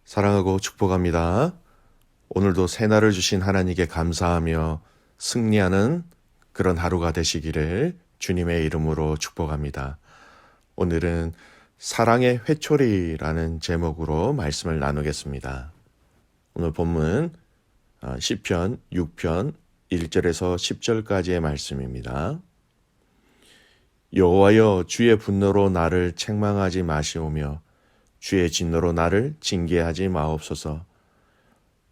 사랑하고 축복합니다. 오늘도 새날을 주신 하나님께 감사하며 승리하는 그런 하루가 되시기를 주님의 이름으로 축복합니다. 오늘은 사랑의 회초리라는 제목으로 말씀을 나누겠습니다. 오늘 본문 시편 6편 1절에서 10절까지의 말씀입니다. 여호와여, 주의 분노로 나를 책망하지 마시오며 주의 진노로 나를 징계하지 마옵소서.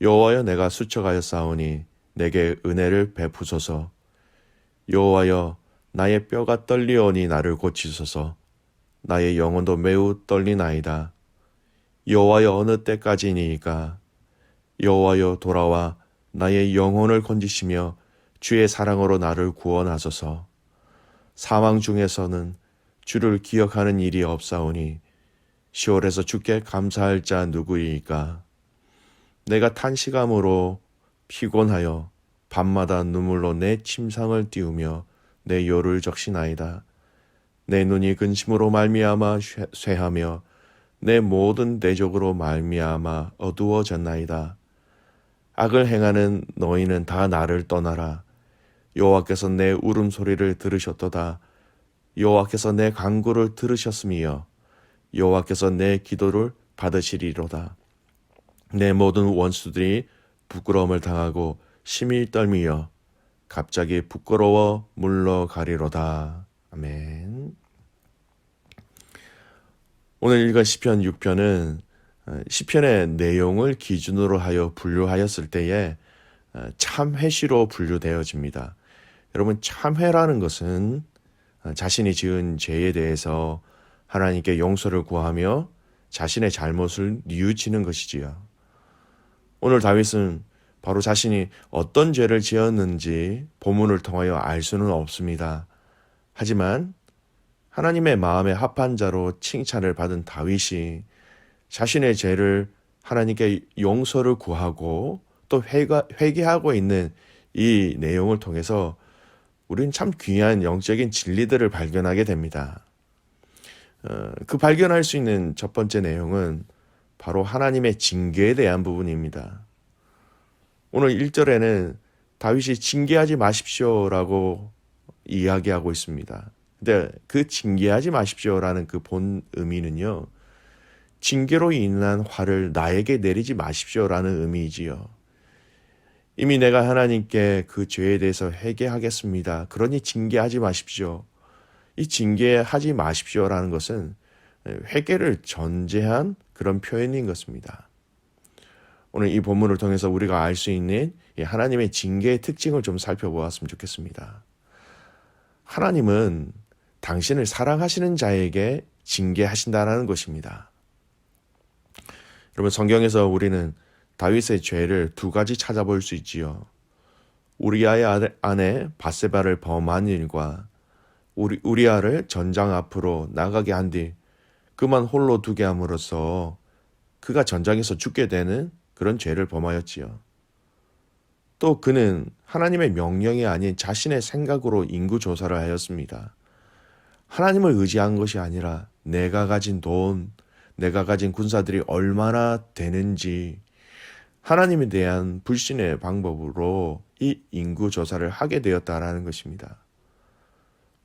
여호와여, 내가 수척하였사오니 내게 은혜를 베푸소서. 여호와여, 나의 뼈가 떨리오니 나를 고치소서. 나의 영혼도 매우 떨리나이다. 여호와여, 어느 때까지니이까? 여호와여, 돌아와 나의 영혼을 건지시며 주의 사랑으로 나를 구원하소서. 사망 중에서는 주를 기억하는 일이 없사오니 시올에서 주께 감사할 자 누구이까? 내가 탄식함으로 피곤하여 밤마다 눈물로 내 침상을 띄우며 내 요를 적시나이다. 내 눈이 근심으로 말미암아 쇠하며 내 모든 대적으로 말미암아 어두워졌나이다. 악을 행하는 너희는 다 나를 떠나라. 여호와께서 내 울음소리를 들으셨도다. 여호와께서 내 간구를 들으셨으며 여호와께서 내 기도를 받으시리로다. 내 모든 원수들이 부끄러움을 당하고 심히 떨미며 갑자기 부끄러워 물러가리로다. 아멘. 오늘 읽은 시편 6편은 시편의 내용을 기준으로 하여 분류하였을 때에 참회시로 분류되어집니다. 여러분, 참회라는 것은 자신이 지은 죄에 대해서 하나님께 용서를 구하며 자신의 잘못을 뉘우치는 것이지요. 오늘 다윗은 바로 자신이 어떤 죄를 지었는지 본문을 통하여 알 수는 없습니다. 하지만 하나님의 마음에 합한 자로 칭찬을 받은 다윗이 자신의 죄를 하나님께 용서를 구하고 또 회개하고 있는 이 내용을 통해서 우리는 참 귀한 영적인 진리들을 발견하게 됩니다. 그 발견할 수 있는 첫 번째 내용은 바로 하나님의 징계에 대한 부분입니다. 오늘 1절에는 다윗이 징계하지 마십시오라고 이야기하고 있습니다. 근데 그 징계하지 마십시오라는 그 본 의미는요, 징계로 인한 화를 나에게 내리지 마십시오라는 의미이지요. 이미 내가 하나님께 그 죄에 대해서 회개하겠습니다. 그러니 징계하지 마십시오. 이 징계하지 마십시오라는 것은 회개를 전제한 그런 표현인 것입니다. 오늘 이 본문을 통해서 우리가 알 수 있는 하나님의 징계의 특징을 좀 살펴보았으면 좋겠습니다. 하나님은 당신을 사랑하시는 자에게 징계하신다는 것입니다. 여러분, 성경에서 우리는 다윗의 죄를 두 가지 찾아볼 수 있지요. 우리아의 아내 밧세바를 범한 일과 우리아를 전장 앞으로 나가게 한 뒤 그만 홀로 두게 함으로써 그가 전장에서 죽게 되는 그런 죄를 범하였지요. 또 그는 하나님의 명령이 아닌 자신의 생각으로 인구 조사를 하였습니다. 하나님을 의지한 것이 아니라 내가 가진 돈, 내가 가진 군사들이 얼마나 되는지 하나님에 대한 불신의 방법으로 이 인구 조사를 하게 되었다라는 것입니다.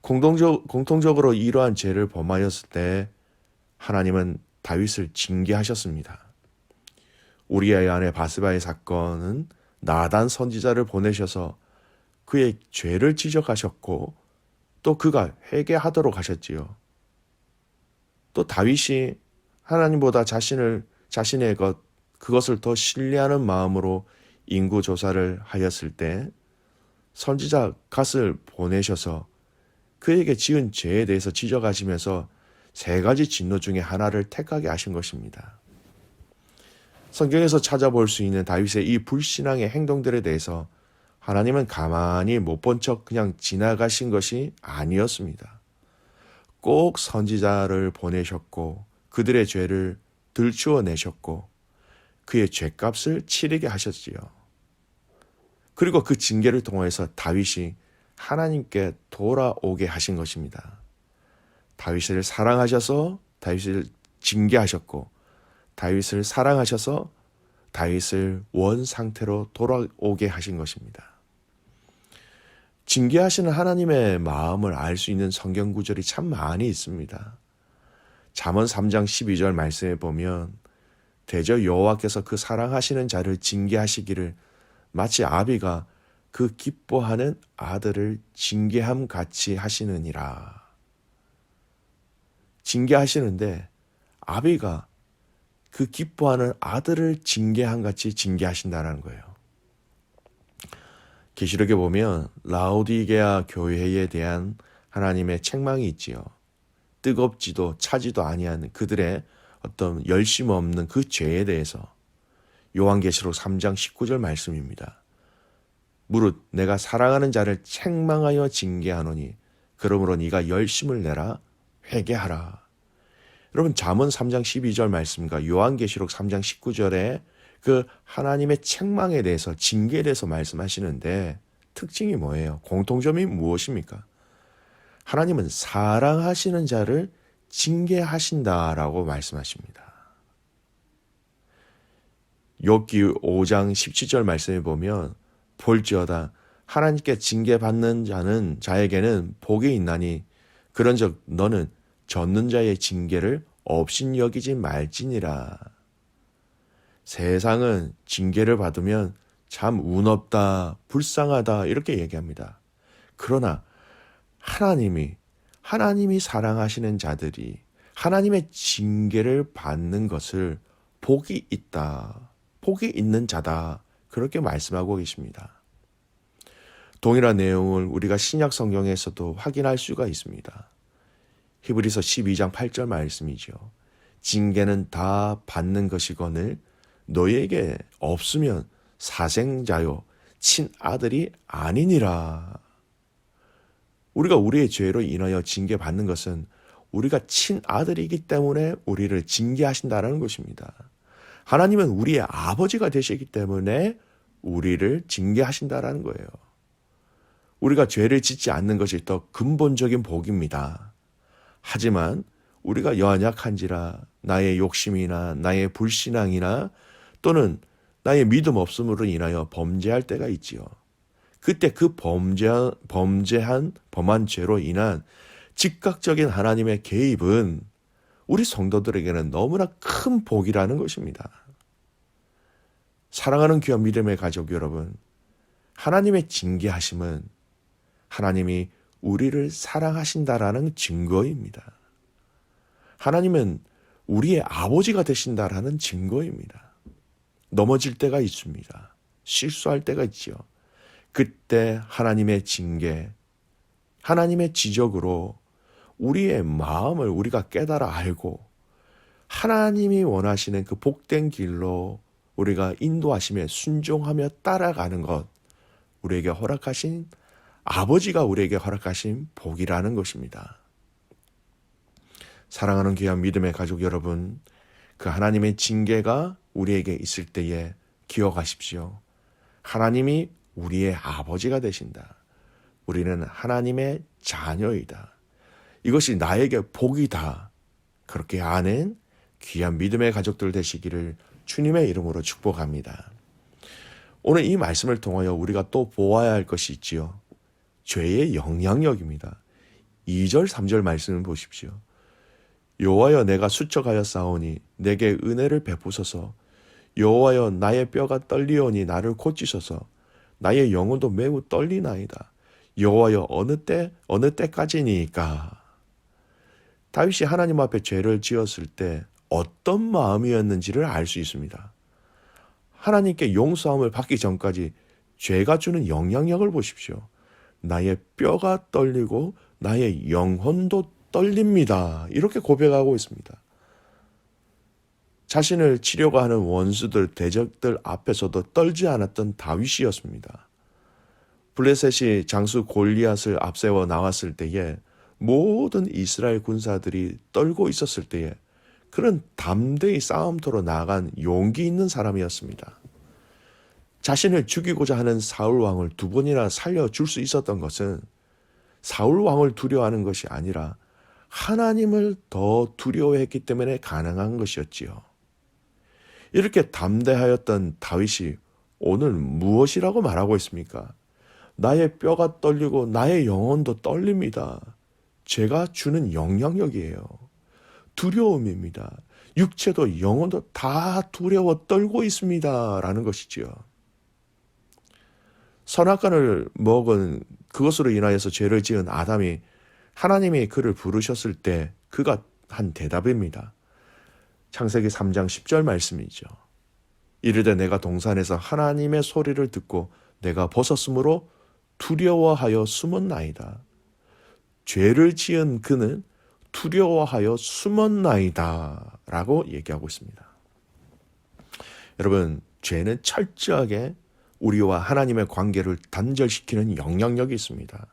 공통적으로 이러한 죄를 범하였을 때 하나님은 다윗을 징계하셨습니다. 우리아의 아내 밧세바의 사건은 나단 선지자를 보내셔서 그의 죄를 지적하셨고 또 그가 회개하도록 하셨지요. 또 다윗이 하나님보다 자신의 그것을 더 신뢰하는 마음으로 인구 조사를 하였을 때 선지자 갓을 보내셔서 그에게 지은 죄에 대해서 지적하시면서 세 가지 진노 중에 하나를 택하게 하신 것입니다. 성경에서 찾아볼 수 있는 다윗의 이 불신앙의 행동들에 대해서 하나님은 가만히 못 본 척 그냥 지나가신 것이 아니었습니다. 꼭 선지자를 보내셨고 그들의 죄를 들추어내셨고 그의 죄값을 치르게 하셨지요. 그리고 그 징계를 통해서 다윗이 하나님께 돌아오게 하신 것입니다. 다윗을 사랑하셔서 다윗을 징계하셨고 다윗을 사랑하셔서 다윗을 원 상태로 돌아오게 하신 것입니다. 징계하시는 하나님의 마음을 알 수 있는 성경 구절이 참 많이 있습니다. 잠언 3장 12절 말씀에 보면 대저 여호와께서 그 사랑하시는 자를 징계하시기를 마치 아비가 그 기뻐하는 아들을 징계함 같이 하시느니라. 징계하시는데 아비가 그 기뻐하는 아들을 징계함 같이 징계하신다는 거예요. 계시록에 보면 라오디게아 교회에 대한 하나님의 책망이 있지요. 뜨겁지도 차지도 아니한 그들의 어떤 열심 없는 그 죄에 대해서 요한계시록 3장 19절 말씀입니다. 무릇 내가 사랑하는 자를 책망하여 징계하노니 그러므로 네가 열심을 내라 회개하라. 여러분 잠언 3장 12절 말씀과 요한계시록 3장 19절에 그 하나님의 책망에 대해서 징계에 대해서 말씀하시는데 특징이 뭐예요? 공통점이 무엇입니까? 하나님은 사랑하시는 자를 징계하신다라고 말씀하십니다. 욥기 5장 17절 말씀에 보면 볼지어다 하나님께 징계받는 자에게는 복이 있나니 그런즉 너는 젖는 자의 징계를 업신여기지 말지니라. 세상은 징계를 받으면 참 운 없다, 불쌍하다 이렇게 얘기합니다. 그러나 하나님이 사랑하시는 자들이 하나님의 징계를 받는 것을 복이 있다, 복이 있는 자다 그렇게 말씀하고 계십니다. 동일한 내용을 우리가 신약 성경에서도 확인할 수가 있습니다. 히브리서 12장 8절 말씀이죠. 징계는 다 받는 것이거늘 너희에게 없으면 사생자요 친아들이 아니니라. 우리가 우리의 죄로 인하여 징계받는 것은 우리가 친아들이기 때문에 우리를 징계하신다는 것입니다. 하나님은 우리의 아버지가 되시기 때문에 우리를 징계하신다는 거예요. 우리가 죄를 짓지 않는 것이 더 근본적인 복입니다. 하지만 우리가 연약한지라 나의 욕심이나 나의 불신앙이나 또는 나의 믿음 없음으로 인하여 범죄할 때가 있지요. 그때 그 범한 죄로 인한 즉각적인 하나님의 개입은 우리 성도들에게는 너무나 큰 복이라는 것입니다. 사랑하는 귀한 믿음의 가족 여러분, 하나님의 징계하심은 하나님이 우리를 사랑하신다라는 증거입니다. 하나님은 우리의 아버지가 되신다라는 증거입니다. 넘어질 때가 있습니다. 실수할 때가 있지요. 그때 하나님의 징계, 하나님의 지적으로 우리의 마음을 우리가 깨달아 알고 하나님이 원하시는 그 복된 길로 우리가 인도하심에 순종하며 따라가는 것, 우리에게 허락하신 아버지가 우리에게 허락하신 복이라는 것입니다. 사랑하는 귀한 믿음의 가족 여러분, 그 하나님의 징계가 우리에게 있을 때에 기억하십시오. 하나님이 우리의 아버지가 되신다. 우리는 하나님의 자녀이다. 이것이 나에게 복이다. 그렇게 아는 귀한 믿음의 가족들 되시기를 주님의 이름으로 축복합니다. 오늘 이 말씀을 통하여 우리가 또 보아야 할 것이 있지요. 죄의 영향력입니다. 2절 3절 말씀을 보십시오. 여호와여 내가 수척하여 싸우니 내게 은혜를 베푸소서. 여호와여 나의 뼈가 떨리오니 나를 고치소서. 나의 영혼도 매우 떨리나이다. 여호와여 어느 때까지니까. 다윗이 하나님 앞에 죄를 지었을 때 어떤 마음이었는지를 알 수 있습니다. 하나님께 용서함을 받기 전까지 죄가 주는 영향력을 보십시오. 나의 뼈가 떨리고 나의 영혼도 떨립니다. 이렇게 고백하고 있습니다. 자신을 치려고 하는 원수들, 대적들 앞에서도 떨지 않았던 다윗이었습니다. 블레셋이 장수 골리앗을 앞세워 나왔을 때에 모든 이스라엘 군사들이 떨고 있었을 때에 그런 담대히 싸움터로 나아간 용기 있는 사람이었습니다. 자신을 죽이고자 하는 사울 왕을 2번이나 살려줄 수 있었던 것은 사울 왕을 두려워하는 것이 아니라 하나님을 더 두려워했기 때문에 가능한 것이었지요. 이렇게 담대하였던 다윗이 오늘 무엇이라고 말하고 있습니까? 나의 뼈가 떨리고 나의 영혼도 떨립니다. 죄가 주는 영향력이에요. 두려움입니다. 육체도 영혼도 다 두려워 떨고 있습니다. 라는 것이지요. 선악과를 먹은 그것으로 인하여서 죄를 지은 아담이 하나님이 그를 부르셨을 때 그가 한 대답입니다. 창세기 3장 10절 말씀이죠. 이르되 내가 동산에서 하나님의 소리를 듣고 내가 벗었으므로 두려워하여 숨었나이다. 죄를 지은 그는 두려워하여 숨었나이다 라고 얘기하고 있습니다. 여러분, 죄는 철저하게 우리와 하나님의 관계를 단절시키는 영향력이 있습니다.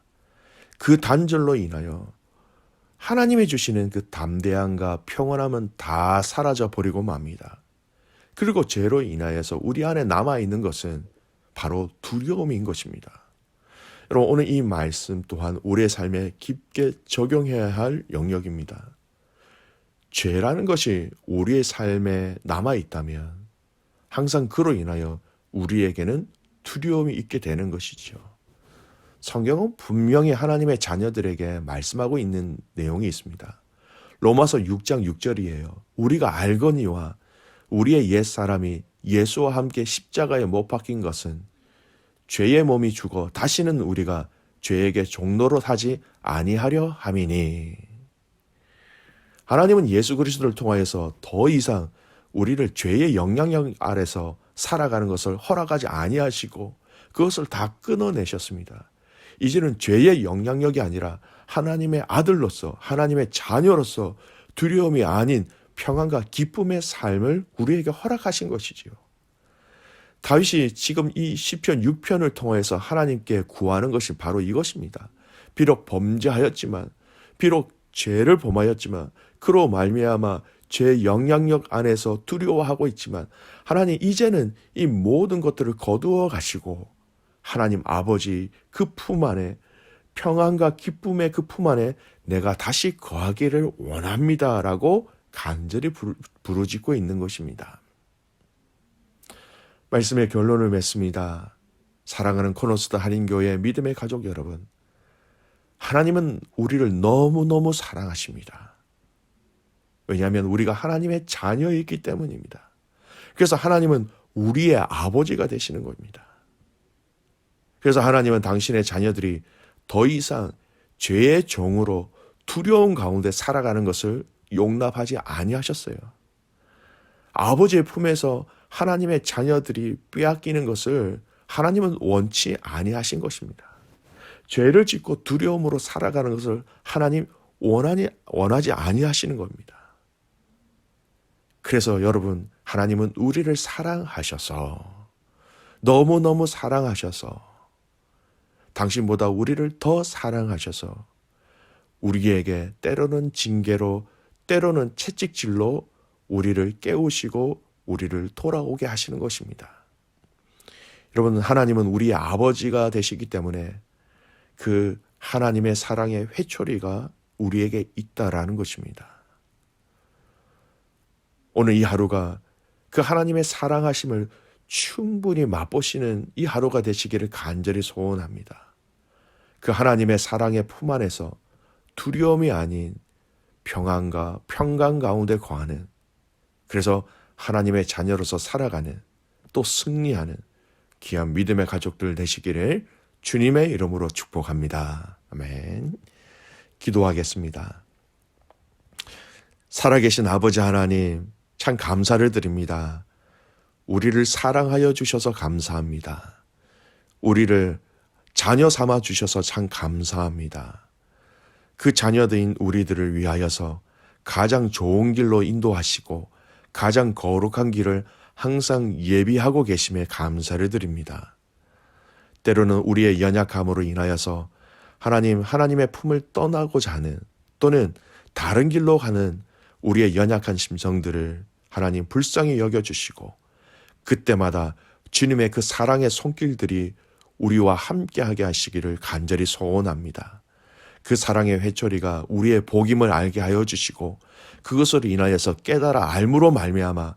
그 단절로 인하여 하나님이 주시는 그 담대함과 평안함은 다 사라져 버리고 맙니다. 그리고 죄로 인하여서 우리 안에 남아있는 것은 바로 두려움인 것입니다. 여러분, 오늘 이 말씀 또한 우리의 삶에 깊게 적용해야 할 영역입니다. 죄라는 것이 우리의 삶에 남아있다면 항상 그로 인하여 우리에게는 두려움이 있게 되는 것이죠. 성경은 분명히 하나님의 자녀들에게 말씀하고 있는 내용이 있습니다. 로마서 6장 6절이에요. 우리가 알거니와 우리의 옛사람이 예수와 함께 십자가에 못 박힌 것은 죄의 몸이 죽어 다시는 우리가 죄에게 종노릇 하지 아니하려 함이니. 하나님은 예수 그리스도를 통하여서 더 이상 우리를 죄의 영향력 아래서 살아가는 것을 허락하지 아니하시고 그것을 다 끊어내셨습니다. 이제는 죄의 영향력이 아니라 하나님의 아들로서, 하나님의 자녀로서 두려움이 아닌 평안과 기쁨의 삶을 우리에게 허락하신 것이지요. 다윗이 지금 이 시편 6편을 통해서 하나님께 구하는 것이 바로 이것입니다. 비록 범죄하였지만, 비록 죄를 범하였지만, 그로 말미암아 죄의 영향력 안에서 두려워하고 있지만 하나님, 이제는 이 모든 것들을 거두어 가시고 하나님 아버지 그 품 안에, 평안과 기쁨의 그 품 안에 내가 다시 거하기를 원합니다 라고 간절히 부르짖고 있는 것입니다. 말씀의 결론을 맺습니다. 사랑하는 코노스다 한인교회 믿음의 가족 여러분, 하나님은 우리를 너무너무 사랑하십니다. 왜냐하면 우리가 하나님의 자녀이기 때문입니다. 그래서 하나님은 우리의 아버지가 되시는 겁니다. 그래서 하나님은 당신의 자녀들이 더 이상 죄의 종으로 두려움 가운데 살아가는 것을 용납하지 아니하셨어요. 아버지의 품에서 하나님의 자녀들이 빼앗기는 것을 하나님은 원치 아니하신 것입니다. 죄를 짓고 두려움으로 살아가는 것을 하나님 원하지 아니하시는 겁니다. 그래서 여러분, 하나님은 우리를 사랑하셔서, 너무너무 사랑하셔서, 당신보다 우리를 더 사랑하셔서 우리에게 때로는 징계로, 때로는 채찍질로 우리를 깨우시고 우리를 돌아오게 하시는 것입니다. 여러분, 하나님은 우리의 아버지가 되시기 때문에 그 하나님의 사랑의 회초리가 우리에게 있다라는 것입니다. 오늘 이 하루가 그 하나님의 사랑하심을 충분히 맛보시는 이 하루가 되시기를 간절히 소원합니다. 그 하나님의 사랑의 품 안에서 두려움이 아닌 평안과 평강 가운데 거하는, 그래서 하나님의 자녀로서 살아가는, 또 승리하는 귀한 믿음의 가족들 되시기를 주님의 이름으로 축복합니다. 아멘. 기도하겠습니다. 살아계신 아버지 하나님, 참 감사를 드립니다. 우리를 사랑하여 주셔서 감사합니다. 우리를 자녀 삼아 주셔서 참 감사합니다. 그 자녀들인 우리들을 위하여서 가장 좋은 길로 인도하시고 가장 거룩한 길을 항상 예비하고 계심에 감사를 드립니다. 때로는 우리의 연약함으로 인하여서 하나님의 품을 떠나고자 하는, 또는 다른 길로 가는 우리의 연약한 심성들을 하나님 불쌍히 여겨주시고, 그때마다 주님의 그 사랑의 손길들이 우리와 함께하게 하시기를 간절히 소원합니다. 그 사랑의 회초리가 우리의 복임을 알게 하여 주시고, 그것으로 인하여서 깨달아 알므로 말미암아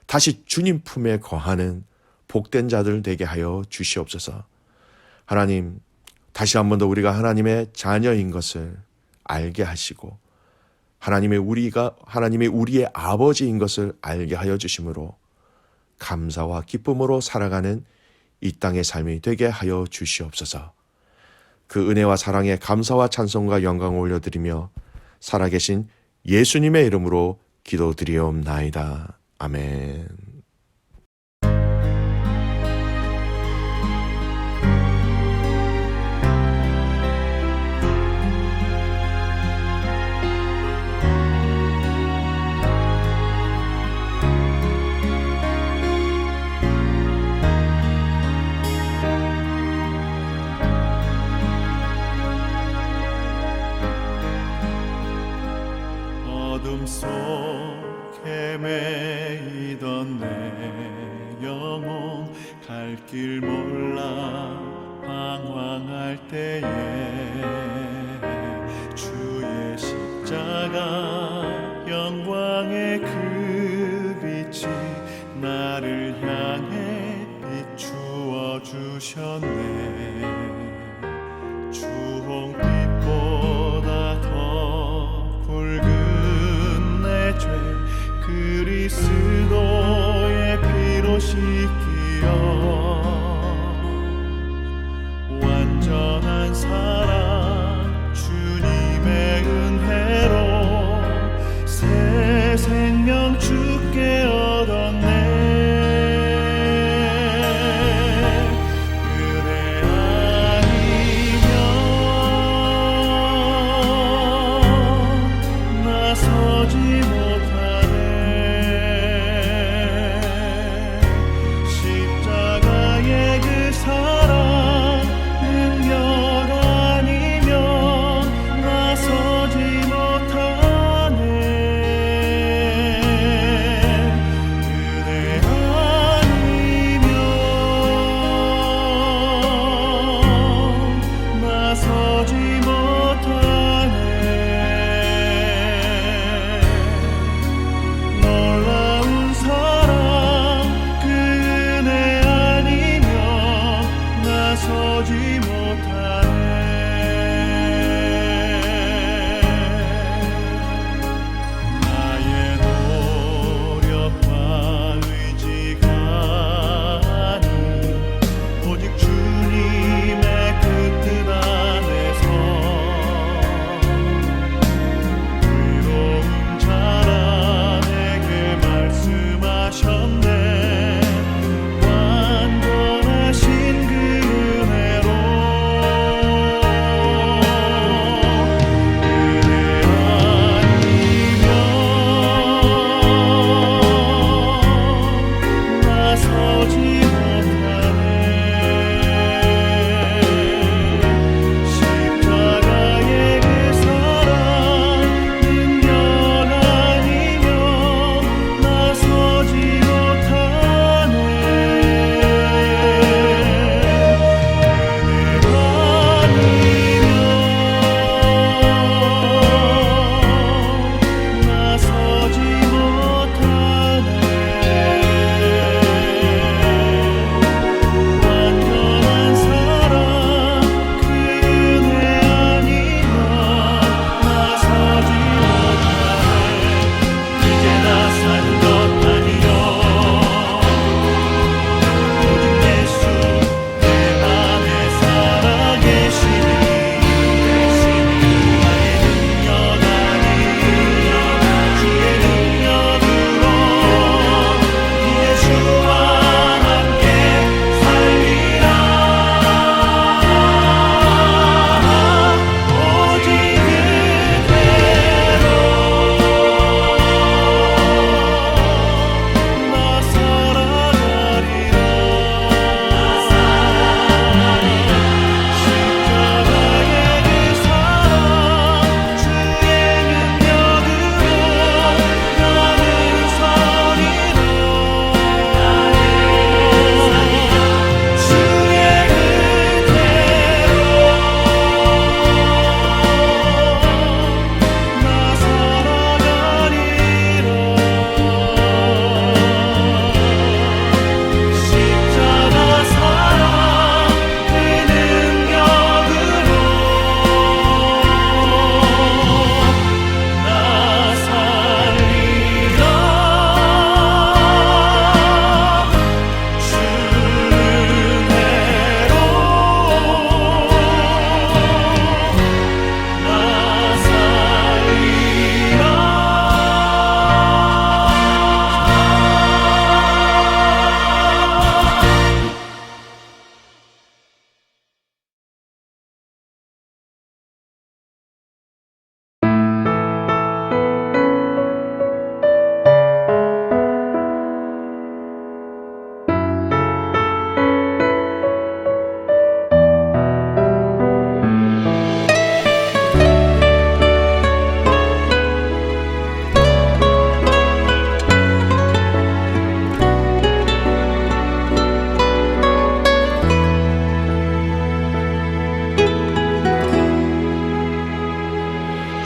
다시 주님 품에 거하는 복된 자들 되게 하여 주시옵소서. 하나님, 다시 한 번 더 우리가 하나님의 자녀인 것을 알게 하시고 하나님이 우리의 아버지인 것을 알게 하여 주심으로 감사와 기쁨으로 살아가는 이 땅의 삶이 되게 하여 주시옵소서. 그 은혜와 사랑에 감사와 찬송과 영광을 올려드리며 살아계신 예수님의 이름으로 기도드리옵나이다. 아멘. 어둠 속 헤매이던 내 영혼 갈 길 몰라 방황할 때에 주의 십자가 영광의 그 빛이 나를 향해 비추어 주셨네. 주홍빛보다 더 붉은 내 죄 그리스도의 피로 씻기어 완전한 사랑 주님의 은혜로 새 생명 주께 얻었네. 그대 아니면 나서지 못하네. 십자가의 그 사랑 능력 아니면 나서지 못하네. 그대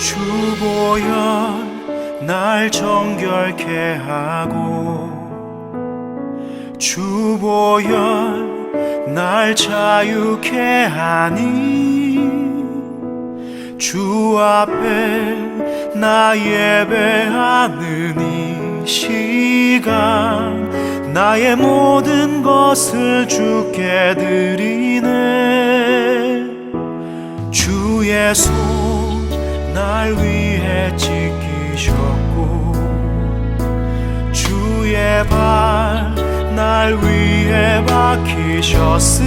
주 보혈 날 정결케 하고 주 보혈 날 자유케 하니 주 앞에 나 예배하는 이 시간 나의 모든 것을 주께 드리네. 주의 손 날 위해 지키셨고 주의 발 날 위해 박히셨으니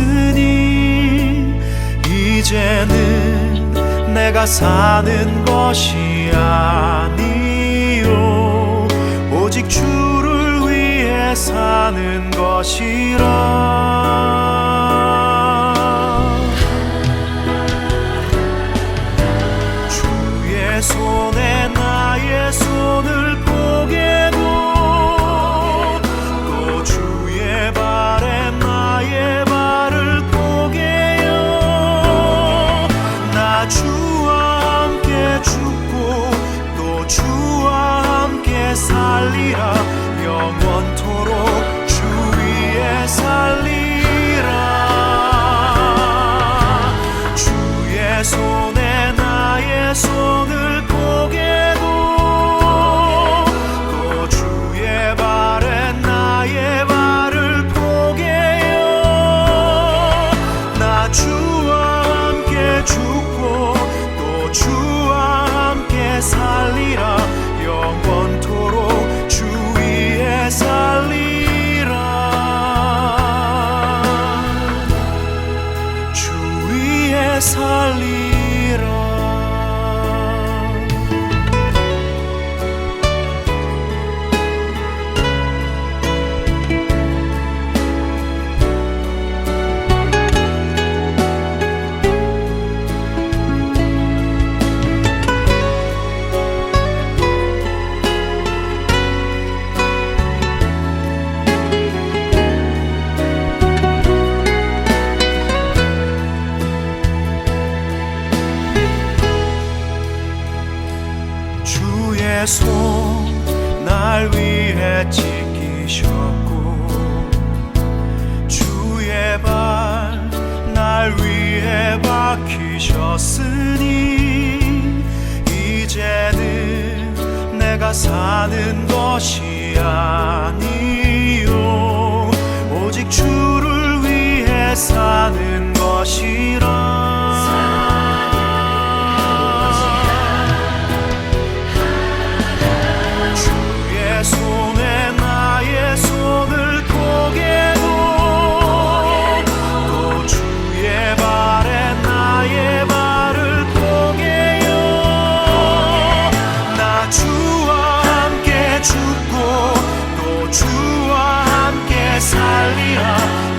이제는 내가 사는 것이 아니요 오직 주를 위해 사는 것이라. 주의 손에 나의 손을 포개고 또 주의 발에 나의 발을 포개요. 나 주와 함께 죽고 또 주와 함께 살리라. 영원토록 주 위에 살리라. 주의 손에 나의 손을 포개고 또 주의 발에 나의 발을 포개요. 나 주와 함께 죽고 또 주와 함께 살리라. 영원토록 주 위에 살리라. 주 위에 살리라. 주의 손 날 위해 지키셨고 주의 발 날 위해 박히셨으니 이제는 내가 사는 것이 아니요 오직 주를 위해 사는 것이라. 손에 나의 손을 포개고 또 주의 발에 나의 발을 포개요. 나 주와 함께 죽고 또 주와 함께 살리라.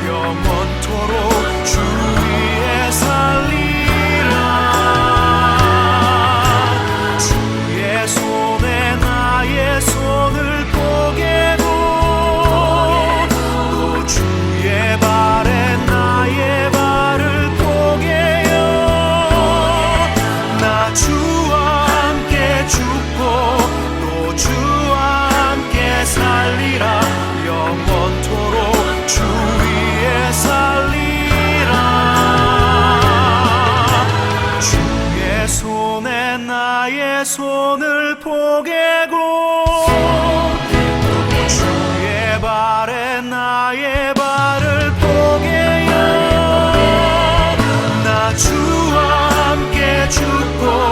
영원토록 주 위에 살리라. 주의 손에 나의 손을 영원토록 주 위에 살리라. 주의 손에 나의 손을 포개고 또 주의 발에 나의 발을 포개요. 나 주와 함께 죽고